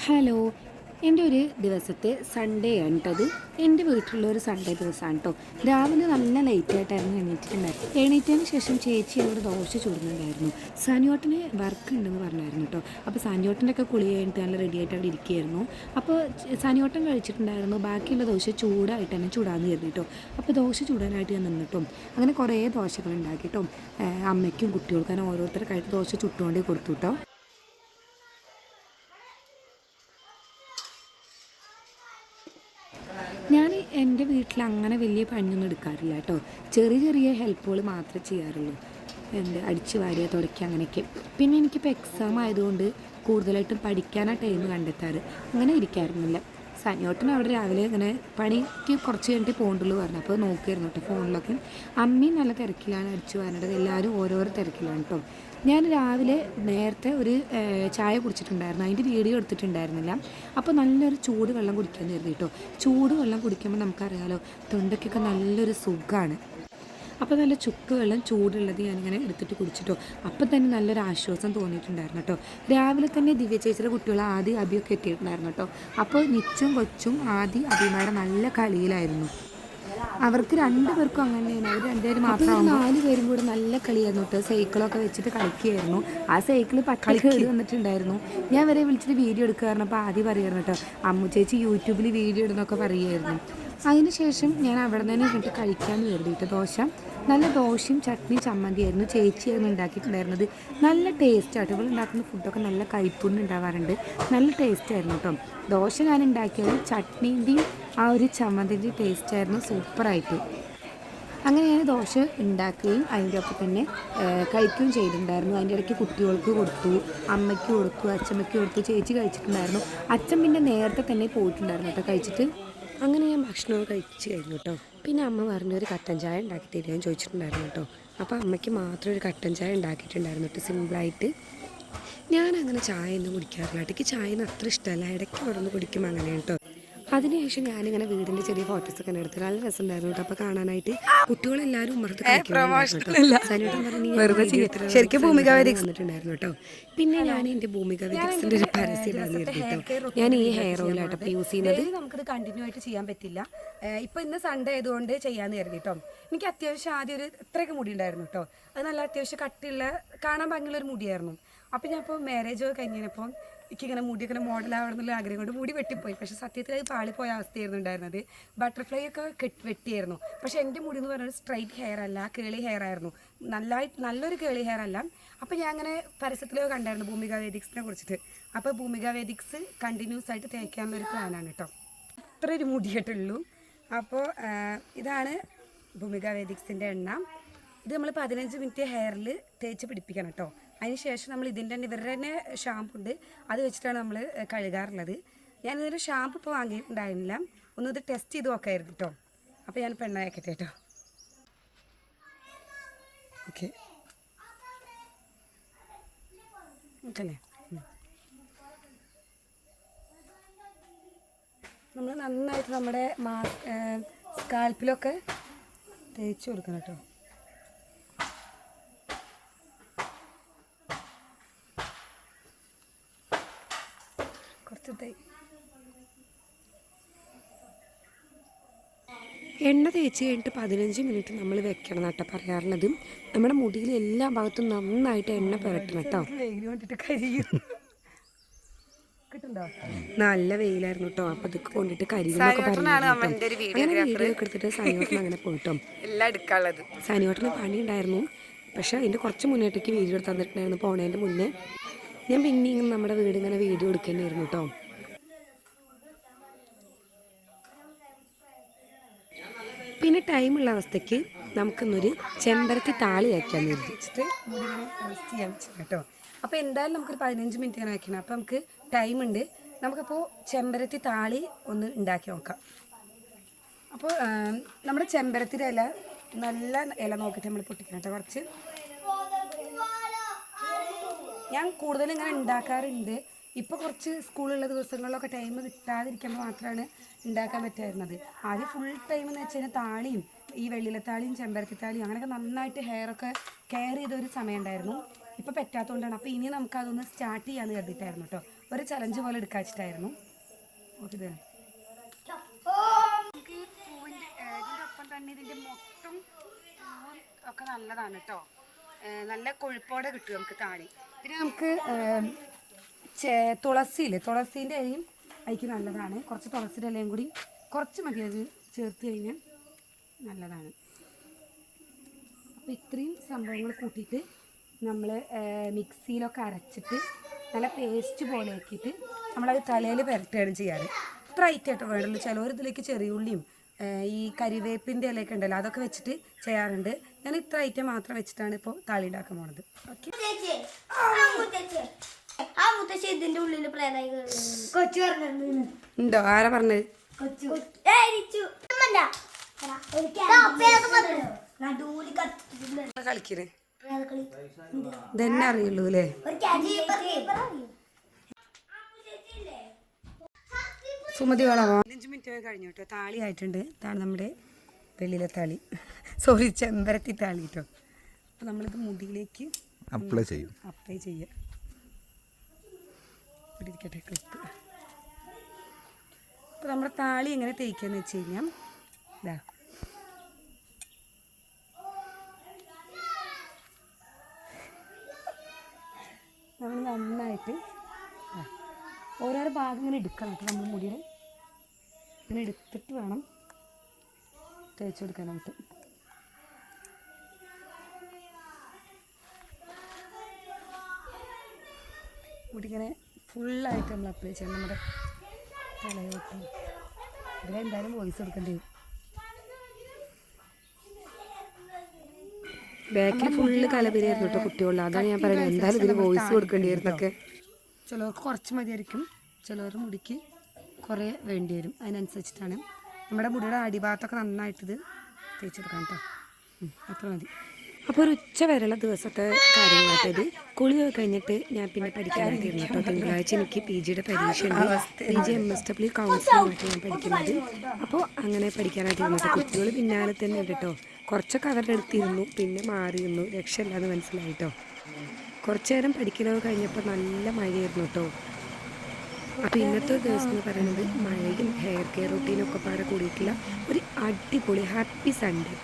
Hello, എൻ്റെ ഒരു ദിവസത്തെ സൺഡേ ആണ് കേട്ടോ. അത് എൻ്റെ വീട്ടിലുള്ള ഒരു സൺഡേ ദിവസമാണ് കേട്ടോ. രാവിലെ നല്ല ലേറ്റായിട്ടായിരുന്നു എണീറ്റിട്ടുണ്ടായിരുന്നു. എണീറ്റതിന് ശേഷം ചേച്ചി അവിടെ ദോശ ചുടുന്നുണ്ടായിരുന്നു. സാനിയോട്ടന് വർക്ക് ഉണ്ടെന്ന് പറഞ്ഞായിരുന്നു കേട്ടോ. അപ്പോൾ സാനിയോട്ടൻ്റെ ഒക്കെ കുളി കഴിഞ്ഞിട്ട് നല്ല റെഡി ആയിട്ട് അവിടെ ഇരിക്കുകയായിരുന്നു. അപ്പോൾ സാനിയോട്ടൻ കഴിച്ചിട്ടുണ്ടായിരുന്നു. ബാക്കിയുള്ള ദോശ ചൂടായിട്ട് തന്നെ ചൂടാന്ന് കരുതി കേട്ടോ. അപ്പോൾ ദോശ ചൂടാനായിട്ട് ഞാൻ നിന്നിട്ടോ. അങ്ങനെ കുറേ ദോശകൾ ഉണ്ടാക്കിട്ടോ. അമ്മയ്ക്കും കുട്ടികൾക്കും അങ്ങനെ ഓരോരുത്തർക്കായിട്ട് ദോശ ചുട്ടുകൊണ്ടേ കൊടുത്തു കേട്ടോ. ഞാൻ എൻ്റെ വീട്ടിൽ അങ്ങനെ വലിയ പണിയൊന്നും എടുക്കാറില്ല കേട്ടോ. ചെറിയ ചെറിയ ഹെൽപ്പുകൾ മാത്രമേ ചെയ്യാറുള്ളൂ. അടിച്ച് വാരുക, തുടയ്ക്കുക, അങ്ങനെയൊക്കെ. പിന്നെ എനിക്കിപ്പോൾ എക്സാം ആയതുകൊണ്ട് കൂടുതലായിട്ടും പഠിക്കാനാണ് ടൈം കണ്ടെത്താറ്. അങ്ങനെ ഇരിക്കാറുന്നില്ല. സനിയോട്ടൻ അവിടെ രാവിലെ ഇങ്ങനെ പണിക്ക് കുറച്ച് കഴിഞ്ഞിട്ട് പോകണ്ടുള്ളൂ പറഞ്ഞു. അപ്പോൾ നോക്കിയിരുന്നു കേട്ടോ ഫോണിലൊക്കെ. അമ്മയും നല്ല തിരക്കിലാണ് അടിച്ചു വാരേണ്ടത്. എല്ലാവരും ഓരോരോ തിരക്കിലാണ് കേട്ടോ. ഞാൻ രാവിലെ നേരത്തെ ഒരു ചായ കുടിച്ചിട്ടുണ്ടായിരുന്നു. അതിൻ്റെ വീഡിയോ എടുത്തിട്ടുണ്ടായിരുന്നില്ല. അപ്പോൾ നല്ലൊരു ചൂട് വെള്ളം കുടിക്കാൻ കരുതി കേട്ടോ. ചൂട് വെള്ളം കുടിക്കുമ്പോൾ നമുക്കറിയാമല്ലോ, തൊണ്ടയ്ക്കൊക്കെ നല്ലൊരു സുഖമാണ്. അപ്പോൾ നല്ല ചുക്ക് വെള്ളം ചൂടുള്ളത് ഞാനിങ്ങനെ എടുത്തിട്ട് കുടിച്ചിട്ടോ. അപ്പം തന്നെ നല്ലൊരു ആശ്വാസം തോന്നിയിട്ടുണ്ടായിരുന്നു കേട്ടോ. രാവിലെ തന്നെ ദിവ്യ ചേച്ചിയുടെ കുട്ടികൾ ആദ്യം അഭിയൊക്കെ എത്തിയിട്ടുണ്ടായിരുന്നു കേട്ടോ. അപ്പോൾ നിച്ചും കൊച്ചും ആദ്യം അഭിമാരുടെ നല്ല കളിയിലായിരുന്നു. അവർക്ക് രണ്ടുപേർക്കും അങ്ങനെയാണ്. അവർ രണ്ടുപേരും മാത്രം 4 പേരും കൂടെ നല്ല കളിയായിരുന്നു കേട്ടോ. സൈക്കിളൊക്കെ വെച്ചിട്ട് കളിക്കുകയായിരുന്നു. ആ സൈക്കിൾ കേട് വന്നിട്ടുണ്ടായിരുന്നു. ഞാൻ വരെ വിളിച്ചിട്ട് വീഡിയോ എടുക്കുകയായിരുന്നു. അപ്പോൾ ആദ്യം പറയുമായിരുന്നു കേട്ടോ, അമ്മു ചേച്ചി യൂട്യൂബിൽ വീഡിയോ ഇടുന്നൊക്കെ പറയുമായിരുന്നു. അതിനുശേഷം ഞാൻ അവിടെ നിന്ന് ഇങ്ങോട്ട് കഴിക്കാമെന്ന് കരുതിയിട്ട് ദോശ, നല്ല ദോശയും ചട്നി ചമ്മന്തിയായിരുന്നു ചേച്ചിയായിരുന്നു ഉണ്ടാക്കിയിട്ടുണ്ടായിരുന്നത്. നല്ല ടേസ്റ്റായിട്ട് ഇവൾ ഉണ്ടാക്കുന്ന ഫുഡൊക്കെ നല്ല കയ്പുണ്ണ് ഉണ്ടാവാറുണ്ട്. നല്ല ടേസ്റ്റായിരുന്നു കേട്ടോ. ദോശ ഞാൻ ഉണ്ടാക്കിയത് ചട്നീൻ്റെയും ആ ഒരു ചമ്മന്തിൻ്റെയും ടേസ്റ്റായിരുന്നു സൂപ്പറായിട്ട്. അങ്ങനെ ഞാൻ ദോശ ഉണ്ടാക്കുകയും അതിൻ്റെ ഒപ്പം തന്നെ കഴിക്കുകയും ചെയ്തിട്ടുണ്ടായിരുന്നു. അതിൻ്റെ ഇടയ്ക്ക് കുട്ടികൾക്ക് കൊടുത്തു, അമ്മയ്ക്ക് കൊടുത്തു, അച്ഛമ്മയ്ക്ക് കൊടുത്തു. ചേച്ചി കഴിച്ചിട്ടുണ്ടായിരുന്നു. അച്ഛൻ പിന്നെ നേരത്തെ തന്നെ പോയിട്ടുണ്ടായിരുന്നു കേട്ടോ കഴിച്ചിട്ട്. അങ്ങനെ ഞാൻ ഭക്ഷണമൊക്കെ കഴിച്ച് കഴിഞ്ഞു കേട്ടോ. പിന്നെ അമ്മ പറഞ്ഞൊരു കട്ടൻ ചായ ഉണ്ടാക്കി തരികയും ചോദിച്ചിട്ടുണ്ടായിരുന്നു കേട്ടോ. അപ്പോൾ അമ്മയ്ക്ക് മാത്രം ഒരു കട്ടൻ ചായ ഉണ്ടാക്കിയിട്ടുണ്ടായിരുന്നു കേട്ടോ, സിമ്പിളായിട്ട്. ഞാനങ്ങനെ ചായ ഒന്നും കുടിക്കാറില്ല. ഇടയ്ക്ക് ചായ ഒന്നും അത്ര ഇഷ്ടമല്ല. ഇടയ്ക്ക് ഓരോന്ന് കുടിക്കും അങ്ങനെ കേട്ടോ. അതിനുശേഷം ഞാനിങ്ങനെ വീടിൻ്റെ ചെറിയ ഫോട്ടോസൊക്കെ എടുത്ത് നല്ല രസമുണ്ടായിരുന്നു കേട്ടോ. അപ്പോൾ കാണാനായിട്ട് കുട്ടികളെല്ലാവരും ഉമ്മർത്ത് ശരിക്കും ഭൂമിക വന്നിട്ടുണ്ടായിരുന്നു കേട്ടോ. പിന്നെ ഞാൻ എൻ്റെ ഭൂമിക വെദിക്സിൻ്റെ ഒരു പരസ്യം കേട്ടോ. ഞാൻ ഈ ഹെയർ ഓയിലാട്ടോ ഇപ്പോൾ യൂസ് ചെയ്യുന്നത്. നമുക്കത് കണ്ടിന്യൂ ആയിട്ട് ചെയ്യാൻ പറ്റില്ല. ഇപ്പോൾ ഇന്ന് സൺഡേ ആയതുകൊണ്ട് ചെയ്യാമെന്ന് കരുതി കേട്ടോ. എനിക്ക് അത്യാവശ്യം ആദ്യം ഒരു ഇത്രയൊക്കെ മുടി ഉണ്ടായിരുന്നു കേട്ടോ. അത് നല്ല അത്യാവശ്യം കട്ടിയുള്ള കാണാൻ ഭംഗിയുള്ള ഒരു മുടിയായിരുന്നു. അപ്പോൾ ഞാൻ ഇപ്പോൾ മാരേജ് കഴിഞ്ഞപ്പോൾ എനിക്കിങ്ങനെ മുടിയൊക്കെ മോഡലാവണമെന്നുള്ള ആഗ്രഹം കൊണ്ട് മുടി വെട്ടിപ്പോയി. പക്ഷേ സത്യത്തിൽ അത് പാളിപ്പോയ അവസ്ഥയായിരുന്നു ഉണ്ടായിരുന്നത്. ബട്ടർഫ്ലൈ ഒക്കെ വെട്ടിയായിരുന്നു. പക്ഷേ എൻ്റെ മുടി എന്ന് പറയുന്നത് സ്ട്രൈറ്റ് ഹെയർ അല്ല, കേളി ഹെയർ ആയിരുന്നു. നല്ലൊരു കേളി ഹെയർ അല്ല. അപ്പോൾ ഞാൻ അങ്ങനെ പരസ്യത്തിലൊക്കെ കണ്ടായിരുന്നു ഭൂമിക വേദിക്സിനെ കുറിച്ചിട്ട്. അപ്പോൾ ഭൂമിക വേദിക്സ് കണ്ടിന്യൂസ് ആയിട്ട് തേക്കാനുള്ളൊരു പ്ലാനാണ് കേട്ടോ. അത്ര ഒരു മുടിയായിട്ടുള്ളൂ. അപ്പോൾ ഇതാണ് ഭൂമിക വേദിക്സിൻ്റെ എണ്ണ. ഇത് നമ്മൾ 15 മിനിറ്റ് ഹെയറിൽ തേച്ച് പിടിപ്പിക്കണം കേട്ടോ. അതിന് ശേഷം നമ്മൾ ഇവരുടെ തന്നെ ഷാമ്പു ഉണ്ട്, അത് വെച്ചിട്ടാണ് നമ്മൾ കഴുകാറുള്ളത്. ഞാനിതൊരു ഷാമ്പു ഇപ്പോൾ വാങ്ങിയിട്ടുണ്ടായിരുന്നില്ല. ഇത് ടെസ്റ്റ് ചെയ്ത് നോക്കായിരുന്നു കേട്ടോ. അപ്പോൾ ഞാൻ എണ്ണ വയ്ക്കട്ടെ കേട്ടോ. ഓക്കെ ഓക്കല്ലേ. നമ്മൾ നന്നായിട്ട് നമ്മുടെ സ്കാൽപ്പിലൊക്കെ തേച്ച് കൊടുക്കണം കേട്ടോ. എണ്ണ തേച്ച് കഴിഞ്ഞിട്ട് 15 മിനിറ്റ് നമ്മൾ വെക്കണം കേട്ടോ പറയാറുള്ളത്. നമ്മുടെ മുടിയിൽ എല്ലാ ഭാഗത്തും നന്നായിട്ട് എണ്ണ പുരട്ടണം കേട്ടോ. നല്ല വെയിലായിരുന്നു കേട്ടോ. അപ്പോൾ ഇതൊക്കെ കൊണ്ടിട്ട് കരിയെന്നൊക്കെ പറഞ്ഞു. അങ്ങനെ വീഡിയോ ഒക്കെ എടുത്തിട്ട് സനിയോട്ടൻ അങ്ങനെ പോയിട്ടോ. എല്ലാം എടുക്കാനുള്ളത് സനിയോട്ടന് പണി ഉണ്ടായിരുന്നു. പക്ഷേ അതിൻ്റെ കുറച്ച് മുന്നേട്ടേക്ക് വീഡിയോ എടുത്ത് തന്നിട്ടുണ്ടായിരുന്നു. പോണതിൻ്റെ മുന്നേ ഞാൻ പിന്നെയും നമ്മുടെ വീട് ഇങ്ങനെ വീഡിയോ എടുക്കേണ്ടിയിരുന്നു കേട്ടോ. പിന്നെ ടൈമുള്ള അവസ്ഥയ്ക്ക് നമുക്കിന്നൊരു ചെമ്പരത്തി താളി വയ്ക്കാമെന്ന് വിചാരിച്ചിട്ട് റെസ്റ്റ് ചെയ്യാൻ വെച്ചിട്ട് കേട്ടോ. അപ്പോൾ എന്തായാലും നമുക്കൊരു 15 മിനിറ്റ് ഇങ്ങനെ വയ്ക്കണം. അപ്പോൾ നമുക്ക് ടൈമുണ്ട്. നമുക്കപ്പോൾ ചെമ്പരത്തി താളി ഒന്ന് ഉണ്ടാക്കി നോക്കാം. അപ്പോൾ നമ്മുടെ ചെമ്പരത്തിൻ്റെ ഇല, നല്ല ഇല നോക്കിയിട്ട് നമ്മൾ പൊട്ടിക്കണം കേട്ടോ. കുറച്ച് ഞാൻ കൂടുതലും ഇങ്ങനെ ഉണ്ടാക്കാറുണ്ട്. ഇപ്പോൾ കുറച്ച് സ്കൂളുള്ള ദിവസങ്ങളിലൊക്കെ ടൈം കിട്ടാതിരിക്കുമ്പോൾ മാത്രമാണ് ഉണ്ടാക്കാൻ പറ്റുമായിരുന്നത്. ആദ്യം ഫുൾ ടൈം എന്ന് വെച്ച് കഴിഞ്ഞാൽ താളിയും ഈ വെള്ളിലത്താളിയും ചെമ്പരത്തിത്താളിയും അങ്ങനെയൊക്കെ നന്നായിട്ട് ഹെയറൊക്കെ കെയർ ചെയ്തൊരു സമയം ഉണ്ടായിരുന്നു. ഇപ്പോൾ പറ്റാത്തതുകൊണ്ടാണ്. അപ്പോൾ ഇനി നമുക്കതൊന്ന് സ്റ്റാർട്ട് ചെയ്യാമെന്ന് കരുതിയിട്ടായിരുന്നു കേട്ടോ. ഒരു ചലഞ്ച് പോലെ എടുക്കാച്ചിട്ടായിരുന്നു. ഓക്കെ, ഇത് നമുക്ക് ഈ പൂവിൻ്റെ ഇതിൻ്റെ ഒപ്പം തന്നെ ഇതിൻ്റെ മൊത്തം പൂവും ഒക്കെ നല്ലതാണ് കേട്ടോ. നല്ല കൊഴുപ്പോടെ കിട്ടും നമുക്ക് താളി. പിന്നെ നമുക്ക് തുളസിയില്ലേ, തുളസീൻ്റെ ഇലയും അതിക്ക് നല്ലതാണ്. കുറച്ച് തുളസിയുടെ ഇലയും കൂടി കുറച്ച് മതി അത് ചേർത്ത് കഴിഞ്ഞാൽ നല്ലതാണ്. അപ്പോൾ ഇത്രയും സംഭവങ്ങൾ കൂട്ടിയിട്ട് നമ്മൾ മിക്സിയിലൊക്കെ അരച്ചിട്ട് നല്ല പേസ്റ്റ് പോലെ ആക്കിയിട്ട് നമ്മളത് തലയിൽ പുരട്ടുകയാണ് ചെയ്യാറ്. ഇത്ര ഐറ്റായിട്ട് വേണ്ടല്ലോ. ചിലവർ ഇതിലേക്ക് ചെറിയുള്ളിയും ഈ കരിവേപ്പിൻ്റെ ഇലയൊക്കെ ഉണ്ടല്ലോ അതൊക്കെ വെച്ചിട്ട് ചെയ്യാറുണ്ട്. ഞാൻ ഇത്ര ഐറ്റം മാത്രം വെച്ചിട്ടാണ് ഇപ്പോൾ താളി ഉണ്ടാക്കാൻ പോണത്. ഓക്കെ, ഉണ്ടോ? ആരാ പറഞ്ഞത്? കളിക്കണേ ഇതന്നെ അറിയുള്ളൂ അല്ലേ? സുമതി വളവോ 5 മിനിറ്റ് കഴിഞ്ഞു കേട്ടോ. താളി ആയിട്ടുണ്ട്. ഇതാണ് നമ്മുടെ വെള്ളിയിലെ താളി, സോറി ചെമ്പരത്തി താളി കേട്ടോ. അപ്പോൾ നമ്മളിത് മുടിയിലേക്ക് അപ്ലൈ ചെയ്യുക. ഇരിക്കട്ടെ ക്ലിപ്പ്. അപ്പോൾ നമ്മുടെ താളി എങ്ങനെ തേക്കാന്ന് വെച്ച് കഴിഞ്ഞാൽ ഇതാ, നമ്മൾ നന്നായിട്ട് ഓരോരോ ഭാഗം ഇങ്ങനെ എടുക്കണം കേട്ടോ. നമ്മൾ മുടിയിൽ ഇങ്ങനെ എടുത്തിട്ട് വേണം തേച്ച് കൊടുക്കാനായിട്ട്. മുടി ഇങ്ങനെ ഫുള്ളായിട്ട് നമ്മൾ അപ്ലൈ ചെയ്യണം നമ്മുടെ തലയോട്ട്. ഇതിലെന്തായാലും വോയിസ് കൊടുക്കേണ്ടി വരും. ബാക്കിൽ ഫുള്ള് കലപിരിയായിരുന്നു കേട്ടോ കുട്ടികളിൽ. അതാണ് ഞാൻ പറയുന്നത്, എന്തായാലും ഇതിന് വോയിസ് കൊടുക്കേണ്ടി വരുന്നൊക്കെ. ചിലവർക്ക് കുറച്ച് മതിയായിരിക്കും, ചിലവർ മുടിക്ക് കുറേ വേണ്ടി വരും. അതിനനുസരിച്ചിട്ടാണ് നമ്മുടെ മുടിയുടെ അടിഭാഗത്തൊക്കെ നന്നായിട്ടിത് തേച്ചെടുക്കാം കേട്ടോ. അത്ര മതി. അപ്പോൾ ഒരു ഉച്ച വരെയുള്ള ദിവസത്തെ കാര്യങ്ങളായിട്ടത്. കുളി കഴിഞ്ഞിട്ട് ഞാൻ പിന്നെ പഠിക്കാനായിട്ടിരുന്നു കേട്ടോ. തിങ്കളാഴ്ച എനിക്ക് PGയുടെ പരീക്ഷ ഉണ്ട്. PG MSW കൗൺസിലിംഗായിട്ട് ഞാൻ പഠിക്കുന്നത്. അപ്പോൾ അങ്ങനെ പഠിക്കാനായിട്ടിരുന്നു കേട്ടോ. കുട്ടികൾ പിന്നാലെ തന്നെ ഉണ്ട് കേട്ടോ. കുറച്ചൊക്കെ അവരുടെ അടുത്തിരുന്നു, പിന്നെ മാറിയിരുന്നു, രക്ഷയില്ലാന്ന് മനസ്സിലായിട്ടോ. കുറച്ചു നേരം പഠിക്കലൊക്കെ കഴിഞ്ഞപ്പോൾ നല്ല മഴയായിരുന്നു കേട്ടോ. അപ്പോൾ ഇന്നത്തെ ദിവസം എന്ന് പറയുന്നത് മഴയും ഹെയർ കെയർ റൂട്ടീനൊക്കെ പാടെ കൂടിയിട്ടുള്ള ഒരു അടിപൊളി ഹാപ്പി സൺഡേ.